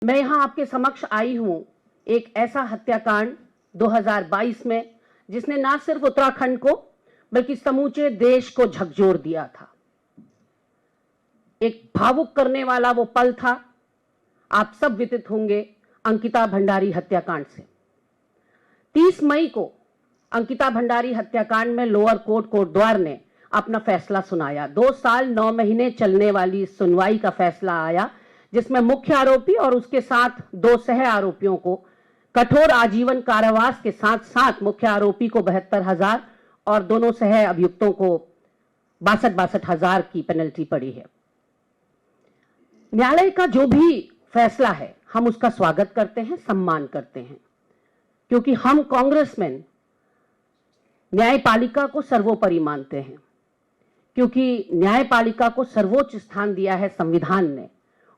मैं यहां आपके समक्ष आई हूं एक ऐसा हत्याकांड 2022 में जिसने ना सिर्फ उत्तराखंड को बल्कि समूचे देश को झकझोर दिया था। एक भावुक करने वाला वो पल था, आप सब विदित होंगे, अंकिता भंडारी हत्याकांड से। 30 मई को अंकिता भंडारी हत्याकांड में लोअर कोर्ट कोटद्वार ने अपना फैसला सुनाया। 2 साल 9 महीने चलने वाली सुनवाई का फैसला आया, जिसमें मुख्य आरोपी और उसके साथ 2 सह आरोपियों को कठोर आजीवन कारावास के साथ साथ मुख्य आरोपी को 72,000 और दोनों सह अभियुक्तों को 62,000 की पेनल्टी पड़ी है। न्यायालय का जो भी फैसला है हम उसका स्वागत करते हैं, सम्मान करते हैं, क्योंकि हम कांग्रेसमैन न्यायपालिका को सर्वोपरि मानते हैं, क्योंकि न्यायपालिका को सर्वोच्च स्थान दिया है संविधान ने,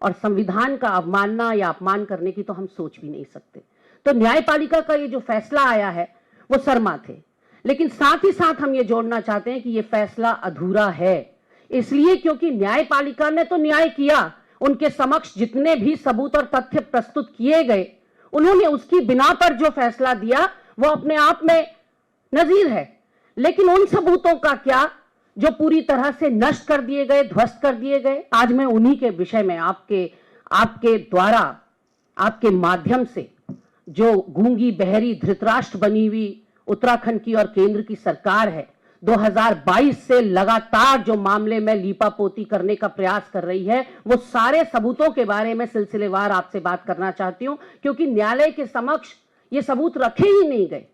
और संविधान का अवमानना या अपमान करने की तो हम सोच भी नहीं सकते। तो न्यायपालिका का ये जो फैसला आया है वो शर्मा थे, लेकिन साथ ही साथ हम ये जोड़ना चाहते हैं कि ये फैसला अधूरा है, इसलिए क्योंकि न्यायपालिका ने तो न्याय किया, उनके समक्ष जितने भी सबूत और तथ्य प्रस्तुत किए गए उन्होंने उसकी बिना पर जो फैसला दिया वो अपने आप में नजीर है। लेकिन उन सबूतों का क्या जो पूरी तरह से नष्ट कर दिए गए, ध्वस्त कर दिए गए। आज मैं उन्हीं के विषय में आपके द्वारा, आपके माध्यम से जो गूंगी बहरी धृतराष्ट्र बनी हुई उत्तराखंड की और केंद्र की सरकार है, 2022 से लगातार जो मामले में लीपापोती करने का प्रयास कर रही है, वो सारे सबूतों के बारे में सिलसिलेवार आपसे बात करना चाहती हूं, क्योंकि न्यायालय के समक्ष ये सबूत रखे ही नहीं गए।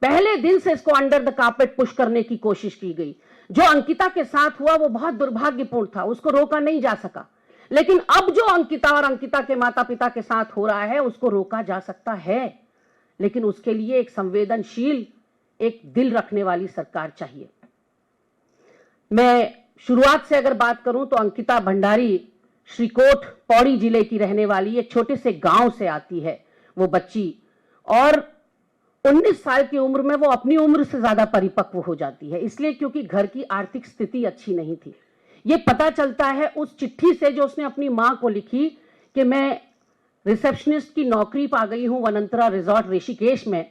पहले दिन से इसको अंडर द कार्पेट पुश करने की कोशिश की गई। जो अंकिता के साथ हुआ वो बहुत दुर्भाग्यपूर्ण था, उसको रोका नहीं जा सका, लेकिन अब जो अंकिता और अंकिता के माता पिता के साथ हो रहा है उसको रोका जा सकता है, लेकिन उसके लिए एक संवेदनशील, एक दिल रखने वाली सरकार चाहिए। मैं शुरुआत से अगर बात करूं तो अंकिता भंडारी श्रीकोट पौड़ी जिले की रहने वाली एक छोटे से गांव से आती है वो बच्ची, और 19 साल की उम्र में वो अपनी उम्र से ज्यादा परिपक्व हो जाती है, इसलिए क्योंकि घर की आर्थिक स्थिति अच्छी नहीं थी। ये पता चलता है उस चिट्ठी से जो उसने अपनी मां को लिखी कि मैं रिसेप्शनिस्ट की नौकरी पा गई हूं वनंतरा रिजॉर्ट ऋषिकेश में,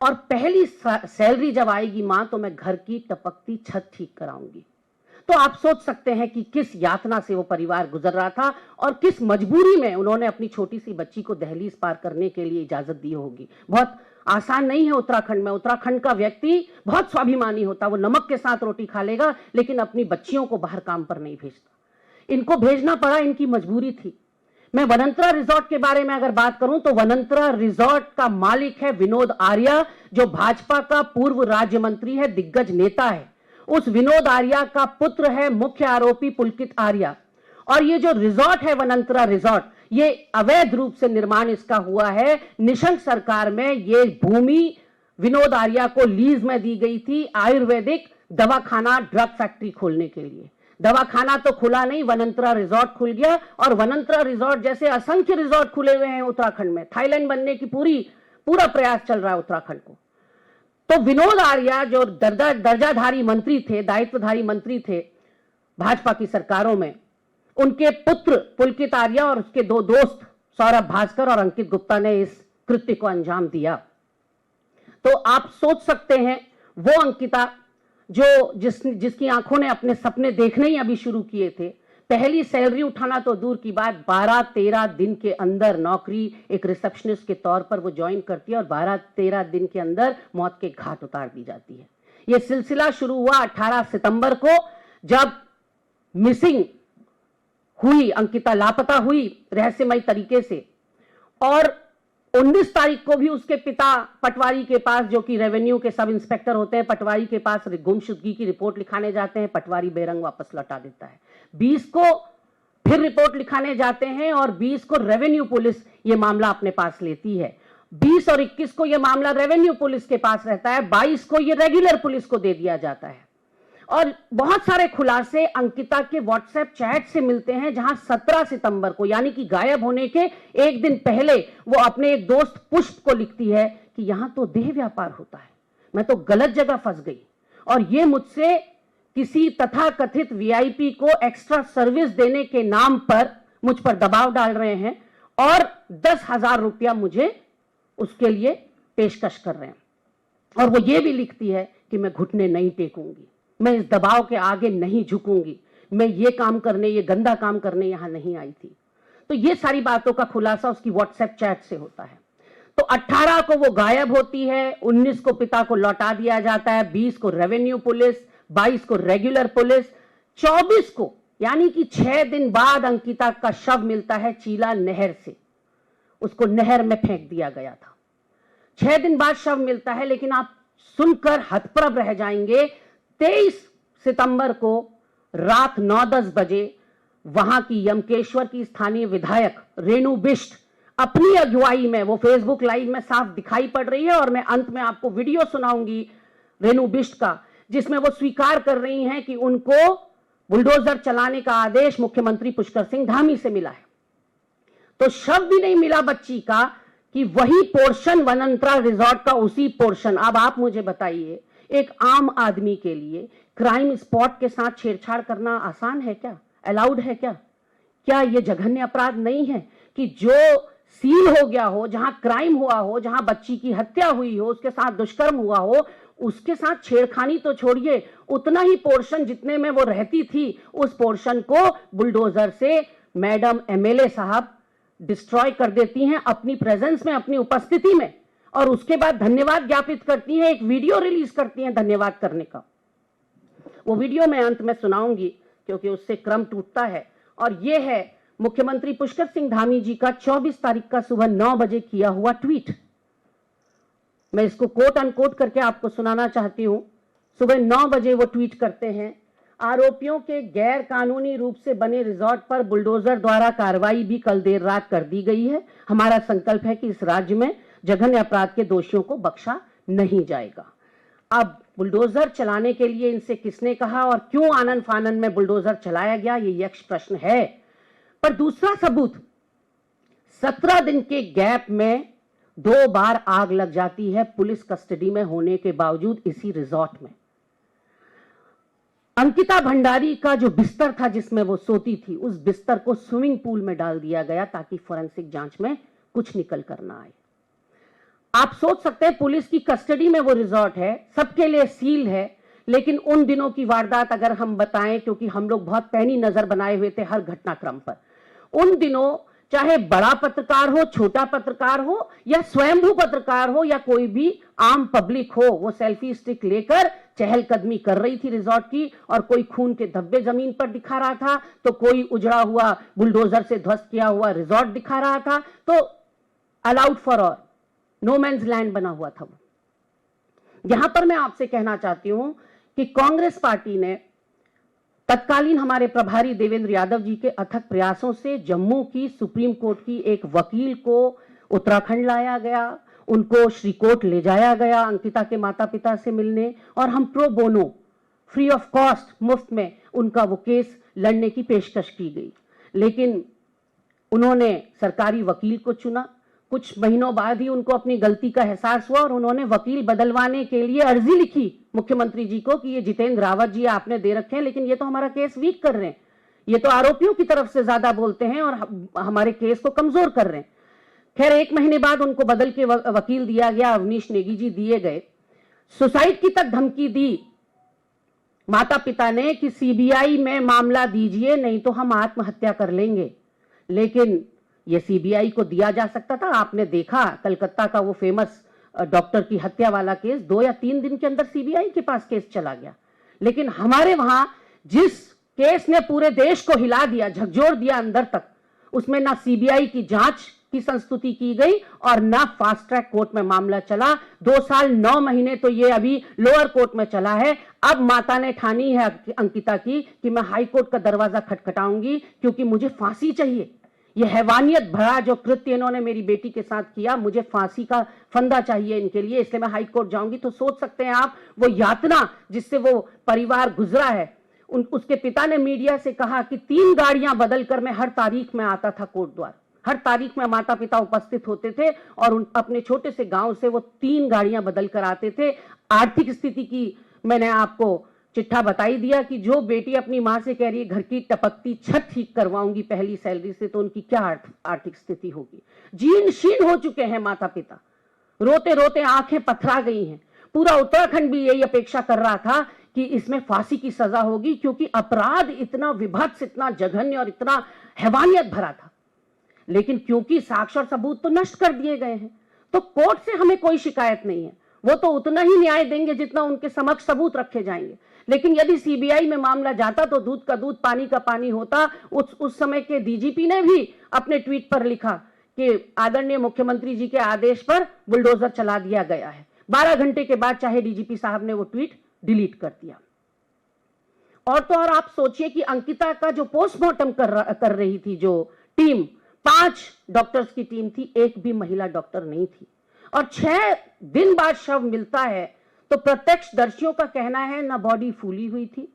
और पहली सैलरी जब आएगी मां तो मैं घर की टपकती छत ठीक कराऊंगी। तो आप सोच सकते हैं कि किस यातना से वो परिवार गुजर रहा था और किस मजबूरी में उन्होंने अपनी छोटी सी बच्ची को दहलीज पार करने के लिए इजाजत दी होगी। बहुत आसान नहीं है उत्तराखंड में। उत्तराखंड का व्यक्ति बहुत स्वाभिमानी होता, वो नमक के साथ रोटी खा लेगा, लेकिन अपनी बच्चियों को बाहर काम पर नहीं भेजता। इनको भेजना पड़ा, इनकी मजबूरी थी। मैं वनंतरा रिजॉर्ट के बारे में अगर बात करूं तो वनंतरा रिजॉर्ट का मालिक है विनोद आर्या, जो भाजपा का पूर्व राज्य मंत्री है, दिग्गज नेता है। उस विनोद आर्या का पुत्र है मुख्य आरोपी पुलकित आर्या, और ये जो रिजॉर्ट है वनंतरा रिजॉर्ट, ये अवैध रूप से निर्माण इसका हुआ है। निशंक सरकार में ये भूमि विनोद आर्या को लीज में दी गई थी आयुर्वेदिक दवाखाना, ड्रग फैक्ट्री खोलने के लिए। दवाखाना तो खुला नहीं, वनंतरा रिजॉर्ट खुल गया, और वनंतरा रिजॉर्ट जैसे असंख्य रिजॉर्ट खुले हुए हैं उत्तराखंड में। थाईलैंड बनने की पूरा प्रयास चल रहा है उत्तराखंड को। तो विनोद आर्या जो दर्जाधारी मंत्री थे, दायित्वधारी मंत्री थे भाजपा की सरकारों में, उनके पुत्र पुलकित आर्या और उसके 2 दोस्त सौरभ भास्कर और अंकित गुप्ता ने इस कृत्य को अंजाम दिया। तो आप सोच सकते हैं वो अंकिता जो जिसकी आंखों ने अपने सपने देखने ही अभी शुरू किए थे, पहली सैलरी उठाना तो दूर की बात, 12-13 दिन के अंदर नौकरी एक रिसेप्शनिस्ट के तौर पर वो ज्वाइन करती है और 12-13 दिन के अंदर मौत के घाट उतार दी जाती है। ये सिलसिला शुरू हुआ 18 सितंबर को, जब मिसिंग हुई, अंकिता लापता हुई रहस्यमय तरीके से, और 19 तारीख को भी उसके पिता पटवारी के पास, जो कि रेवेन्यू के सब इंस्पेक्टर होते हैं, पटवारी के पास गुमशुदगी की रिपोर्ट लिखाने जाते हैं। पटवारी बेरंग वापस लौटा देता है। 20 को फिर रिपोर्ट लिखाने जाते हैं और 20 को रेवेन्यू पुलिस ये मामला अपने पास लेती है। 20 और 21 को ये मामला रेवेन्यू पुलिस के पास रहता है, 22 को ये रेगुलर पुलिस को दे दिया जाता है। और बहुत सारे खुलासे अंकिता के व्हाट्सएप चैट से मिलते हैं, जहां 17 सितंबर को, यानी कि गायब होने के एक दिन पहले, वो अपने एक दोस्त पुष्प को लिखती है कि यहां तो देह व्यापार होता है, मैं तो गलत जगह फंस गई, और ये मुझसे किसी तथाकथित वीआईपी को एक्स्ट्रा सर्विस देने के नाम पर मुझ पर दबाव डाल रहे हैं और 10,000 रुपया मुझे उसके लिए पेशकश कर रहे हैं। और वो ये भी लिखती है कि मैं घुटने नहीं टेकूंगी, मैं इस दबाव के आगे नहीं झुकूंगी, मैं ये काम करने, ये गंदा काम करने यहां नहीं आई थी। तो ये सारी बातों का खुलासा उसकी व्हाट्सएप चैट से होता है। तो 18 को वो गायब होती है, 19 को पिता को लौटा दिया जाता है, 20 को रेवेन्यू पुलिस, 22 को रेगुलर पुलिस, 24 को यानी कि 6 दिन बाद अंकिता का शव मिलता है चीला नहर से। उसको नहर में फेंक दिया गया था। 6 दिन बाद शव मिलता है, लेकिन आप सुनकर हतप्रभ रह जाएंगे। 23 सितंबर को रात 9-10 बजे वहां की यमकेश्वर की स्थानीय विधायक रेणु बिष्ट अपनी अगुवाई में, वो फेसबुक लाइव में साफ दिखाई पड़ रही है और मैं अंत में आपको वीडियो सुनाऊंगी रेणु बिष्ट का, जिसमें वो स्वीकार कर रही हैं कि उनको बुलडोजर चलाने का आदेश मुख्यमंत्री पुष्कर सिंह धामी से मिला है। तो शव भी नहीं मिला बच्ची का कि वही पोर्शन वनंतरा रिजॉर्ट का उसी पोर्शन। अब आप मुझे बताइए, एक आम आदमी के लिए क्राइम स्पॉट के साथ छेड़छाड़ करना आसान है क्या? अलाउड है क्या? क्या यह जघन्य अपराध नहीं है कि जो सील हो गया हो, जहां क्राइम हुआ हो, जहां बच्ची की हत्या हुई हो, उसके साथ दुष्कर्म हुआ हो, उसके साथ छेड़खानी तो छोड़िए, उतना ही पोर्शन जितने में वो रहती थी, उस पोर्शन को बुलडोजर से मैडम एमएलए साहब डिस्ट्रॉय कर देती हैं अपनी प्रेजेंस में, अपनी उपस्थिति में, और उसके बाद धन्यवाद ज्ञापित करती हैं, एक वीडियो रिलीज करती हैं धन्यवाद करने का। वो वीडियो मैं अंत में सुनाऊंगी क्योंकि उससे क्रम टूटता है। और यह है मुख्यमंत्री पुष्कर सिंह धामी जी का 24 तारीख का सुबह 9 बजे किया हुआ ट्वीट। मैं इसको कोट अनकोट करके आपको सुनाना चाहती हूं। सुबह 9 बजे वो ट्वीट करते हैं, आरोपियों के गैर कानूनी रूप से बने रिजॉर्ट पर बुलडोजर द्वारा कार्रवाई भी कल देर रात कर दी गई है। हमारा संकल्प है कि इस राज्य में जघन्य अपराध के दोषियों को बख्शा नहीं जाएगा। अब बुलडोजर चलाने के लिए इनसे किसने कहा और क्यों आनन फानन में बुलडोजर चलाया गया, ये यक्ष प्रश्न है। पर दूसरा सबूत, 17 दिन के गैप में 2 बार आग लग जाती है पुलिस कस्टडी में होने के बावजूद इसी रिजॉर्ट में। अंकिता भंडारी का जो बिस्तर था जिसमें वो सोती थी, उस बिस्तर को स्विमिंग पूल में डाल दिया गया ताकि फोरेंसिक जांच में कुछ निकल कर ना आए। आप सोच सकते हैं पुलिस की कस्टडी में वो रिजॉर्ट है, सबके लिए सील है, लेकिन उन दिनों की वारदात अगर हम बताएं, क्योंकि हम लोग बहुत पैनी नजर बनाए हुए थे हर घटनाक्रम पर, उन दिनों चाहे बड़ा पत्रकार हो, छोटा पत्रकार हो, या स्वयंभू पत्रकार हो, या कोई भी आम पब्लिक हो, वो सेल्फी स्टिक लेकर चहलकदमी कर रही थी रिजॉर्ट की, और कोई खून के धब्बे जमीन पर दिखा रहा था, तो कोई उजड़ा हुआ बुलडोजर से ध्वस्त किया हुआ रिजॉर्ट दिखा रहा था। तो allowed for all, no man's land बना हुआ था वो। यहां पर मैं आपसे कहना चाहती हूं कि कांग्रेस पार्टी ने तत्कालीन हमारे प्रभारी देवेंद्र यादव जी के अथक प्रयासों से जम्मू की सुप्रीम कोर्ट की एक वकील को उत्तराखंड लाया गया, उनको श्रीकोट ले जाया गया अंकिता के माता पिता से मिलने, और हम pro bono, free of cost, मुफ्त में उनका वो केस लड़ने की पेशकश की गई। लेकिन उन्होंने सरकारी वकील को चुना। कुछ महीनों बाद ही उनको अपनी गलती का एहसास हुआ और उन्होंने वकील बदलवाने के लिए अर्जी लिखी मुख्यमंत्री जी को कि ये जितेंद्र रावत जी आपने दे रखे हैं, लेकिन ये तो हमारा केस वीक कर रहे हैं, ये तो आरोपियों की तरफ से ज्यादा बोलते हैं और हमारे केस को कमजोर कर रहे हैं। खैर 1 महीने बाद उनको बदल के वकील दिया गया, अवनीश नेगी जी दिए गए। सुसाइड की तक धमकी दी माता पिता ने कि सीबीआई में मामला दीजिए, नहीं तो हम आत्महत्या कर लेंगे। लेकिन ये सीबीआई को दिया जा सकता था। आपने देखा कलकत्ता का वो फेमस डॉक्टर की हत्या वाला केस 2 या 3 दिन के अंदर सीबीआई के पास केस चला गया। लेकिन हमारे वहां जिस केस ने पूरे देश को हिला दिया, झकझोर दिया अंदर तक, उसमें ना सीबीआई की जांच की संस्तुति की गई और ना फास्ट ट्रैक कोर्ट में मामला चला। 2 साल 9 महीने तो ये अभी लोअर कोर्ट में चला है। अब माता ने ठानी है अंकिता की कि मैं हाई कोर्ट का दरवाजा खटखटाऊंगी क्योंकि मुझे फांसी चाहिए। ये हैवानियत भरा जो कृत्य इन्होंने मेरी बेटी के साथ किया, मुझे फांसी का फंदा चाहिए इनके लिए, इसलिए मैं हाई कोर्ट जाऊंगी। तो सोच सकते हैं आप वो यातना जिससे वो परिवार गुजरा है। उसके पिता ने मीडिया से कहा कि 3 गाड़ियां बदलकर मैं हर तारीख में आता था कोर्ट द्वार, हर तारीख में माता पिता उपस्थित होते थे और अपने छोटे से गांव से वो 3 गाड़ियां बदल कर आते थे। आर्थिक स्थिति की मैंने आपको चिट्ठा बता ही दिया कि जो बेटी अपनी माँ से कह रही है घर की टपकती छत ठीक करवाऊंगी पहली सैलरी से, तो उनकी क्या आर्थिक स्थिति होगी। जीर्ण शीर्ण हो चुके हैं माता पिता, रोते रोते आंखें पथरा गई हैं। पूरा उत्तराखंड भी यही अपेक्षा कर रहा था कि इसमें फांसी की सजा होगी, क्योंकि अपराध इतना विभत्स, इतना जघन्य और इतना हैवानियत भरा था। लेकिन क्योंकि साक्ष्य और सबूत तो नष्ट कर दिए गए हैं, तो कोर्ट से हमें कोई शिकायत नहीं है। वो तो उतना ही न्याय देंगे जितना उनके समक्ष सबूत रखे जाएंगे। लेकिन यदि सीबीआई में मामला जाता तो दूध का दूध पानी का पानी होता। उस समय के डीजीपी ने भी अपने ट्वीट पर लिखा कि आदरणीय मुख्यमंत्री जी के आदेश पर बुलडोजर चला दिया गया है। 12 घंटे के बाद चाहे डीजीपी साहब ने वो ट्वीट डिलीट कर दिया। और तो और आप सोचिए कि अंकिता का जो पोस्टमार्टम कर रही थी जो टीम, 5 डॉक्टर्स की टीम थी, एक भी महिला डॉक्टर नहीं थी। और 6 दिन बाद शव मिलता है तो प्रत्यक्षदर्शियों का कहना है न बॉडी फूली हुई थी,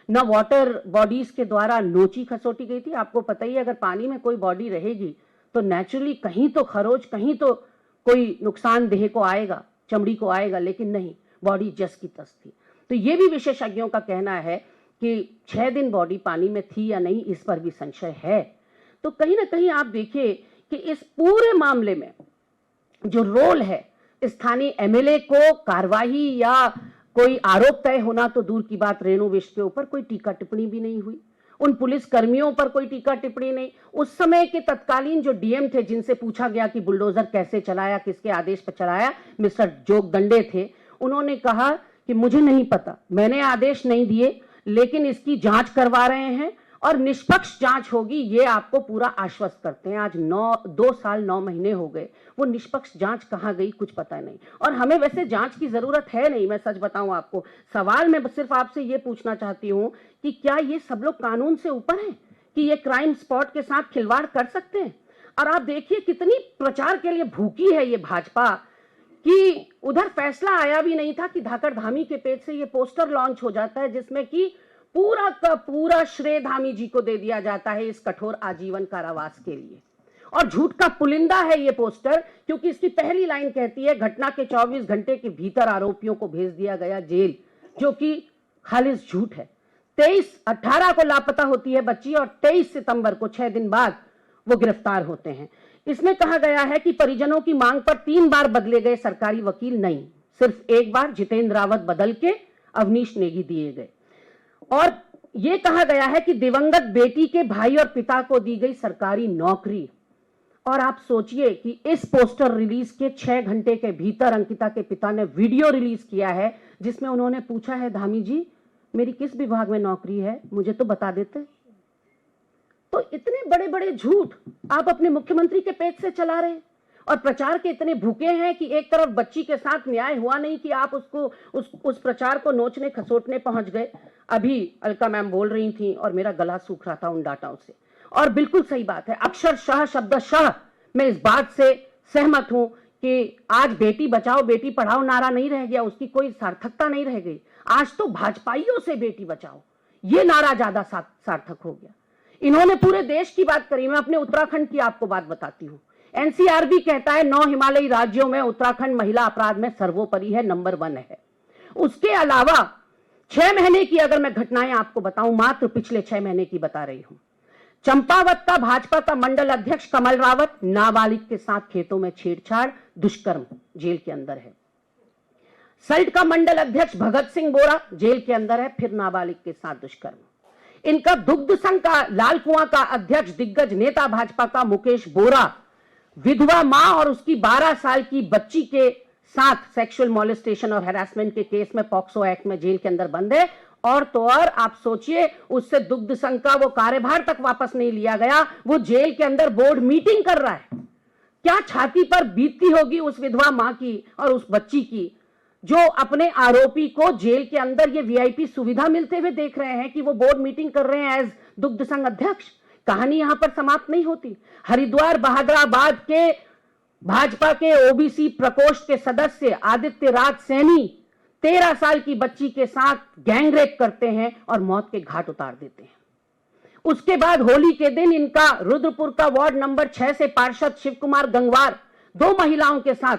न वाटर बॉडीज के द्वारा नोची खसोटी गई थी। आपको पता ही है अगर पानी में कोई बॉडी रहेगी तो नेचुरली कहीं तो खरोच, कहीं तो कोई नुकसान देह को आएगा, चमड़ी को आएगा, लेकिन नहीं, बॉडी जस की तस थी। तो ये भी विशेषज्ञों का कहना है कि 6 दिन बॉडी पानी में थी या नहीं, इस पर भी संशय है। तो कहीं ना कहीं आप देखिए कि इस पूरे मामले में जो रोल है स्थानीय एमएलए को, कार्रवाई या कोई आरोप तय होना तो दूर की बात, रेणु विष्ट के ऊपर कोई टीका टिप्पणी भी नहीं हुई, उन पुलिस कर्मियों पर कोई टीका टिप्पणी नहीं। उस समय के तत्कालीन जो डीएम थे, जिनसे पूछा गया कि बुलडोजर कैसे चलाया, किसके आदेश पर चलाया, मिस्टर जोगदंडे थे, उन्होंने कहा कि मुझे नहीं पता, मैंने आदेश नहीं दिए, लेकिन इसकी जांच करवा रहे हैं और निष्पक्ष जांच होगी, ये आपको पूरा आश्वस्त करते हैं। आज 2 साल 9 महीने हो गए, वो निष्पक्ष जांच कहाँ गई कुछ पता नहीं। और हमें वैसे जांच की जरूरत है नहीं, मैं सच बताऊं आपको। सवाल मैं सिर्फ आपसे ये पूछना चाहती हूं कि क्या ये सब लोग कानून से ऊपर हैं कि ये क्राइम स्पॉट के साथ खिलवाड़ कर सकते हैं? और आप देखिए कितनी प्रचार के लिए भूखी है ये भाजपा, कि उधर फैसला आया भी नहीं था कि धाकड़ धामी के पेज से ये पोस्टर लॉन्च हो जाता है, जिसमें कि पूरा का पूरा श्रेय धामी जी को दे दिया जाता है इस कठोर आजीवन कारावास के लिए। और झूठ का पुलिंदा है ये पोस्टर, क्योंकि इसकी पहली लाइन कहती है घटना के 24 घंटे के भीतर आरोपियों को भेज दिया गया जेल, जो कि खालिस झूठ है। 18 को लापता होती है बच्ची और 23 सितंबर को 6 दिन बाद वो गिरफ्तार होते हैं। इसमें कहा गया है कि परिजनों की मांग पर 3 बार बदले गए सरकारी वकील, नहीं, सिर्फ एक बार जितेंद्र रावत बदल के अवनीश नेगी दिए गए। और यह कहा गया है कि दिवंगत बेटी के भाई और पिता को दी गई सरकारी नौकरी। और आप सोचिए कि इस पोस्टर रिलीज के 6 घंटे के भीतर अंकिता के पिता ने वीडियो रिलीज किया है, जिसमें उन्होंने पूछा है, धामी जी मेरी किस विभाग में नौकरी है, मुझे तो बता देते। तो इतने बड़े बड़े झूठ आप अपने मुख्यमंत्री के पेज से चला रहे हैं और प्रचार के इतने भूखे हैं कि एक तरफ बच्ची के साथ न्याय हुआ नहीं कि आप उस प्रचार को नोचने खसोटने पहुंच गए। अभी अलका मैम बोल रही थी और मेरा गला सूख रहा था उन डाटाओं से, और बिल्कुल सही बात है, अक्षरशः शब्दशः मैं इस बात से सहमत हूं कि आज बेटी बचाओ बेटी पढ़ाओ नारा नहीं रह गया, उसकी कोई सार्थकता नहीं रह गई। आज तो भाजपाइयों से बेटी बचाओ ये नारा ज्यादा सार्थक हो गया। इन्होंने पूरे देश की बात करी, मैं अपने उत्तराखंड की आपको बात बताती हूं। एनसीआरबी कहता है 9 हिमालयी राज्यों में उत्तराखंड महिला अपराध में सर्वोपरि है, नंबर 1 है। उसके अलावा 6 महीने की अगर मैं घटनाएं आपको बताऊं, मात्र पिछले 6 महीने की बता रही हूं। चंपावत का भाजपा का मंडल अध्यक्ष कमल रावत नाबालिग के साथ खेतों में छेड़छाड़, दुष्कर्म, जेल के अंदर है। सल्ट का मंडल अध्यक्ष भगत सिंह बोरा जेल के अंदर है, फिर नाबालिग के साथ दुष्कर्म। इनका दुग्ध संघ का लाल कुआं का अध्यक्ष दिग्गज नेता भाजपा का मुकेश बोरा विधवा मां और उसकी 12 साल की बच्ची के साथ सेक्सुअल मॉलेस्टेशन और हैरेसमेंट के केस में पॉक्सो एक्ट में जेल के अंदर बंद है। और तो और आप सोचिए, उससे दुग्ध संघ का वो कार्यभार तक वापस नहीं लिया गया, वो जेल के अंदर बोर्ड मीटिंग कर रहा है। क्या छाती पर बीतती होगी उस विधवा मां की और उस बच्ची की, जो अपने आरोपी को जेल के अंदर ये वीआईपी सुविधा मिलते हुए देख रहे हैं कि वो बोर्ड मीटिंग कर रहे हैं एज दुग्ध संघ अध्यक्ष। कहानी यहां पर समाप्त नहीं होती। हरिद्वार बहादुराबाद के भाजपा के ओबीसी प्रकोष्ठ के सदस्य आदित्य राज सैनी 13 साल की बच्ची के साथ गैंगरेप करते हैं और मौत के घाट उतार देते हैं। उसके बाद होली के दिन इनका रुद्रपुर का वार्ड नंबर 6 से पार्षद शिव कुमार गंगवार 2 महिलाओं के साथ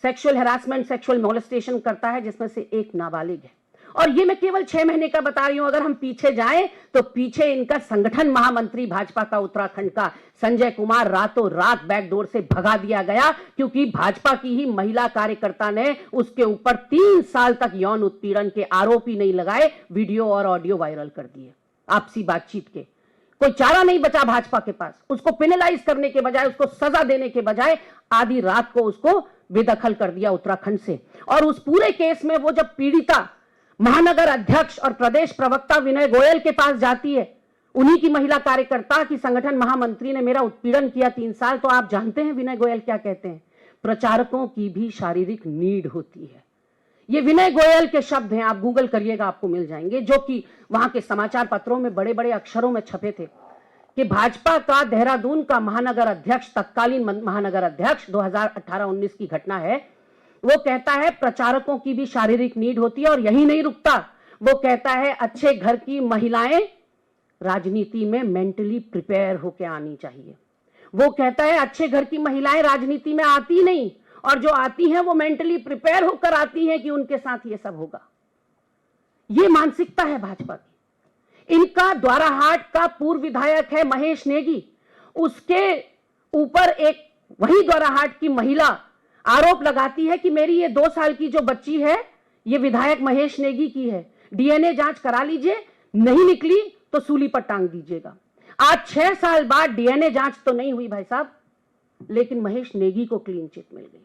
सेक्सुअल हैरासमेंट, सेक्सुअल मॉलेस्टेशन करता है, जिसमें से एक नाबालिग है। और ये मैं केवल 6 महीने का बता रही हूं। अगर हम पीछे जाएं तो पीछे इनका संगठन महामंत्री भाजपा का उत्तराखंड का संजय कुमार रातों रात बैकडोर से भगा दिया गया, क्योंकि भाजपा की ही महिला कार्यकर्ता ने उसके ऊपर 3 साल तक यौन उत्पीड़न के आरोप ही नहीं लगाए, वीडियो और ऑडियो वायरल कर दिए आपसी बातचीत के। कोई चारा नहीं बचा भाजपा के पास। उसको पेनलाइज करने के बजाय, उसको सजा देने के बजाय आधी रात को उसको बेदखल कर दिया उत्तराखंड से। और उस पूरे केस में वो जब पीड़िता महानगर अध्यक्ष और प्रदेश प्रवक्ता विनय गोयल के पास जाती है, उन्हीं की महिला कार्यकर्ता की संगठन महामंत्री ने मेरा उत्पीड़न किया 3 साल, तो आप जानते हैं विनय गोयल क्या कहते हैं? प्रचारकों की भी शारीरिक नीड होती है। ये विनय गोयल के शब्द हैं, आप गूगल करिएगा आपको मिल जाएंगे, जो कि वहां के समाचार पत्रों में बड़े बड़े अक्षरों में छपे थे कि भाजपा का देहरादून का महानगर अध्यक्ष, तत्कालीन महानगर अध्यक्ष, 2018-19 की घटना है, वो कहता है प्रचारकों की भी शारीरिक नीड होती है। और यही नहीं रुकता, वो कहता है अच्छे घर की महिलाएं राजनीति में मेंटली प्रिपेयर होकर आनी चाहिए। वो कहता है अच्छे घर की महिलाएं राजनीति में आती नहीं, और जो आती हैं वो मेंटली प्रिपेयर होकर आती हैं कि उनके साथ ये सब होगा। ये मानसिकता है भाजपा की। इनका द्वाराहाट का पूर्व विधायक है महेश नेगी, उसके ऊपर एक वही द्वाराहाट की महिला आरोप लगाती है कि मेरी ये 2 साल की जो बच्ची है ये विधायक महेश नेगी की है, डीएनए जांच करा लीजिए, नहीं निकली तो सूली पर टांग दीजिएगा। आज 6 साल बाद डीएनए जांच तो नहीं हुई भाई साहब, लेकिन महेश नेगी को क्लीन चिट मिल गई।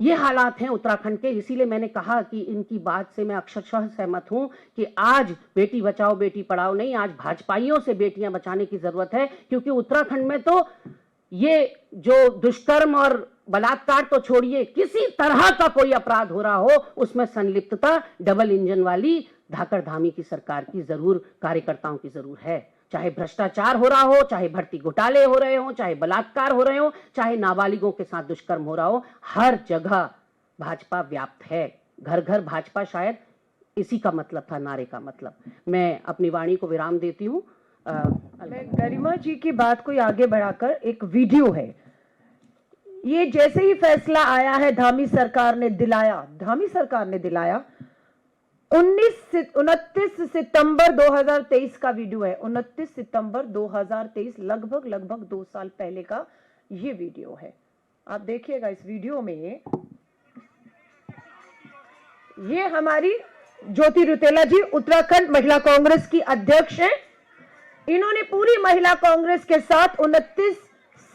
ये हालात हैं उत्तराखंड के। इसीलिए मैंने कहा कि इनकी बात से मैं अक्षरशः सहमत हूं कि आज बेटी बचाओ बेटी पढ़ाओ नहीं, आज भाजपाइयों से बेटियां बचाने की जरूरत है। क्योंकि उत्तराखंड में तो ये जो दुष्कर्म और बलात्कार तो छोड़िए, किसी तरह का कोई अपराध हो रहा हो उसमें संलिप्तता डबल इंजन वाली धाकड़ धामी की सरकार की जरूर, कार्यकर्ताओं की जरूर है। चाहे भ्रष्टाचार हो रहा हो, चाहे भर्ती घोटाले हो रहे हो, चाहे बलात्कार हो रहे हो, चाहे नाबालिगों के साथ दुष्कर्म हो रहा हो, हर जगह भाजपा व्याप्त है। घर घर भाजपा, शायद इसी का मतलब था नारे का मतलब। मैं अपनी वाणी को विराम देती हूँ। गरिमा जी की बात को आगे बढ़ाकर एक वीडियो है। ये जैसे ही फैसला आया है धामी सरकार ने दिलाया 29 सितंबर 2023 का वीडियो है। 29 सितंबर 2023, लगभग 2 साल पहले का ये वीडियो है। आप देखिएगा इस वीडियो में, ये हमारी ज्योति रुतेला जी उत्तराखंड महिला कांग्रेस की अध्यक्ष हैं। इन्होंने पूरी महिला कांग्रेस के साथ 29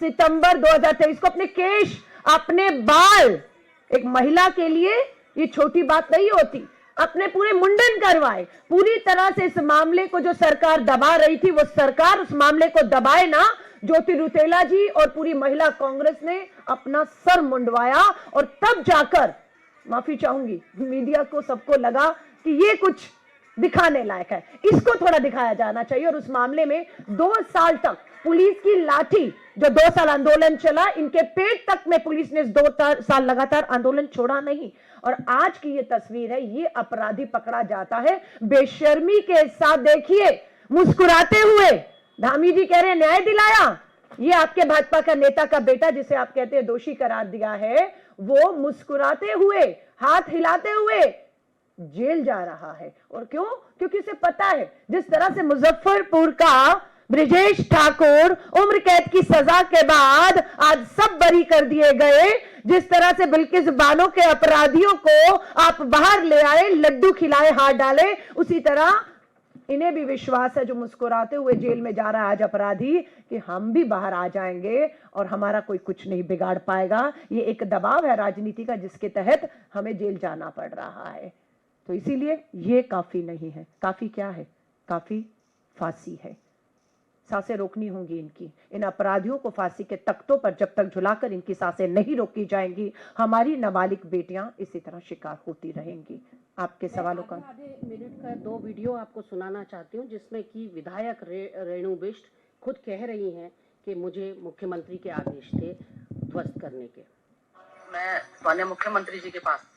सितंबर 2023 को अपने केश, अपने बाल, एक महिला के लिए ये छोटी बात नहीं होती, अपने पूरे मुंडन करवाए। पूरी तरह से इस मामले को जो सरकार दबा रही थी, वो सरकार उस मामले को दबाए ना, ज्योति रुतेला जी और पूरी महिला कांग्रेस ने अपना सर मुंडवाया। और तब जाकर, माफी चाहूंगी, मीडिया को सबको लगा कि ये कुछ दिखाने लायक है, इसको थोड़ा दिखाया जाना चाहिए। और उस मामले में 2 साल तक पुलिस की लाठी, जो 2 साल आंदोलन चला, इनके पेट तक में पुलिस ने 2 साल लगातार आंदोलन छोड़ा नहीं। और आज की ये तस्वीर है, ये अपराधी पकड़ा जाता है बेशर्मी के साथ। देखिए, मुस्कुराते हुए धामी जी कह रहे हैं न्याय दिलाया। ये आपके भाजपा का नेता का बेटा, जिसे आप कहते हैं दोषी करार दिया है, वो मुस्कुराते हुए, हाथ हिलाते हुए जेल जा रहा है। और क्यों? क्योंकि उसे पता है जिस तरह से मुजफ्फरपुर का ब्रिजेश ठाकुर उम्र कैद की सजा के बाद आज सब बरी कर दिए गए, जिस तरह से बिल्किस बानो के अपराधियों को आप बाहर ले आए, लड्डू खिलाए, हाथ डाले, उसी तरह इन्हें भी विश्वास है, जो मुस्कुराते हुए जेल में जा रहा है आज अपराधी, कि हम भी बाहर आ जाएंगे और हमारा कोई कुछ नहीं बिगाड़ पाएगा। ये एक दबाव है राजनीति का, जिसके तहत हमें जेल जाना पड़ रहा है। तो इसीलिए ये काफी नहीं है। काफी क्या है? काफी फांसी है। सांसें रोकनी होंगी इनकी। इन अपराधियों को फांसी के तख्तों पर जब तक झुलाकर इनकी सांसें नहीं रोकी जाएंगी, हमारी नाबालिग बेटियां इसी तरह शिकार होती रहेंगी। आपके सवालों का आधे मिनट का 2 वीडियो आपको सुनाना चाहती हूं, जिसमें कि विधायक रेणु बिष्ट खुद कह रही हैं कि मुझे मुख्यमंत्री के आदेश थे ध्वस्त करने के। मैं माननीय मुख्यमंत्री जी के पास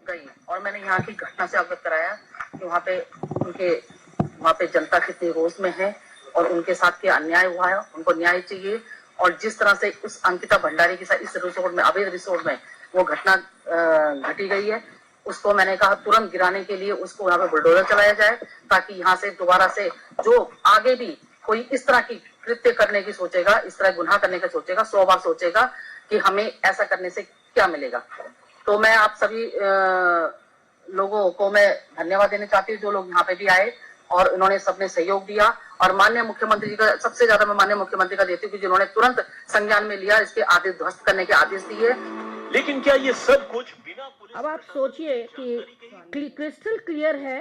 गई और मैंने यहाँ की घटना से अवगत कराया कि वहाँ पे जनता कितनी रोष में है और उनके साथ क्या अन्याय हुआ है, उनको न्याय चाहिए। और जिस तरह से उस अंकिता भंडारी के साथ इस रिसोर्ट में, अवैध रिसोर्ट में वो घटना घटी गई है, उसको मैंने कहा तुरंत गिराने के लिए उसको यहाँ पे बुलडोजर चलाया जाए, ताकि यहाँ से दोबारा से जो आगे भी कोई इस तरह की कृत्य करने की सोचेगा, इस तरह गुनाह करने का सोचेगा, 100 बार सोचेगा कि हमें ऐसा करने से क्या मिलेगा। तो मैं आप सभी लोगों को मैं धन्यवाद देना चाहती हूँ, जो लोग यहाँ पे भी आए और उन्होंने सबने सहयोग दिया। और माननीय मुख्यमंत्री जी का सबसे ज्यादा मैं माननीय मुख्यमंत्री का देती हूँ कि जिन्होंने तुरंत संज्ञान में लिया, इसके आदेश ध्वस्त करने के आदेश दिए। लेकिन क्या ये सब कुछ बिना पुलिस अब आप सोचिए कि क्रिस्टल क्लियर है।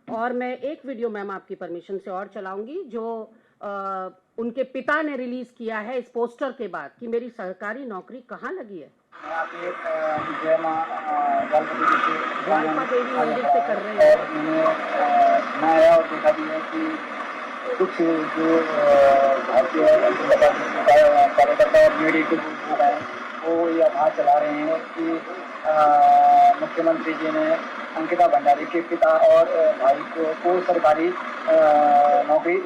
और मैं एक वीडियो मैम आपकी परमिशन से और चलाऊंगी जो उनके पिता ने रिलीज किया है इस पोस्टर के बाद कि मेरी सरकारी नौकरी कहाँ लगी है। जय मां ज्वालपा देवी मंदिर से कर रहे हैं। मैं आया और देखा भी है कि कुछ जो भारतीय जनता पार्टी के कार्यकर्ता और मीडिया के लोग हैं वो ये आभार चला रहे हैं कि मुख्यमंत्री जी ने अंकिता भंडारी के पिता और भाई को सरकारी नौकरी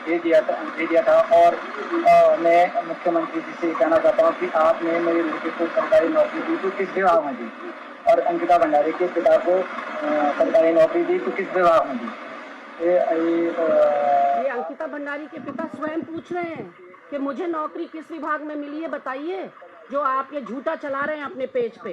दे दिया था। और मैं मुख्यमंत्री जी से कहना चाहता हूँ कि आपने मेरे लड़के को सरकारी नौकरी दी तो किस विभाग में दी, और अंकिता भंडारी के पिता को सरकारी नौकरी दी तो किस विभाग में दी। ये अंकिता भंडारी के पिता स्वयं पूछ रहे हैं कि मुझे नौकरी किस विभाग में मिली है बताइए, जो आप ये झूठा चला रहे हैं अपने पेज पे।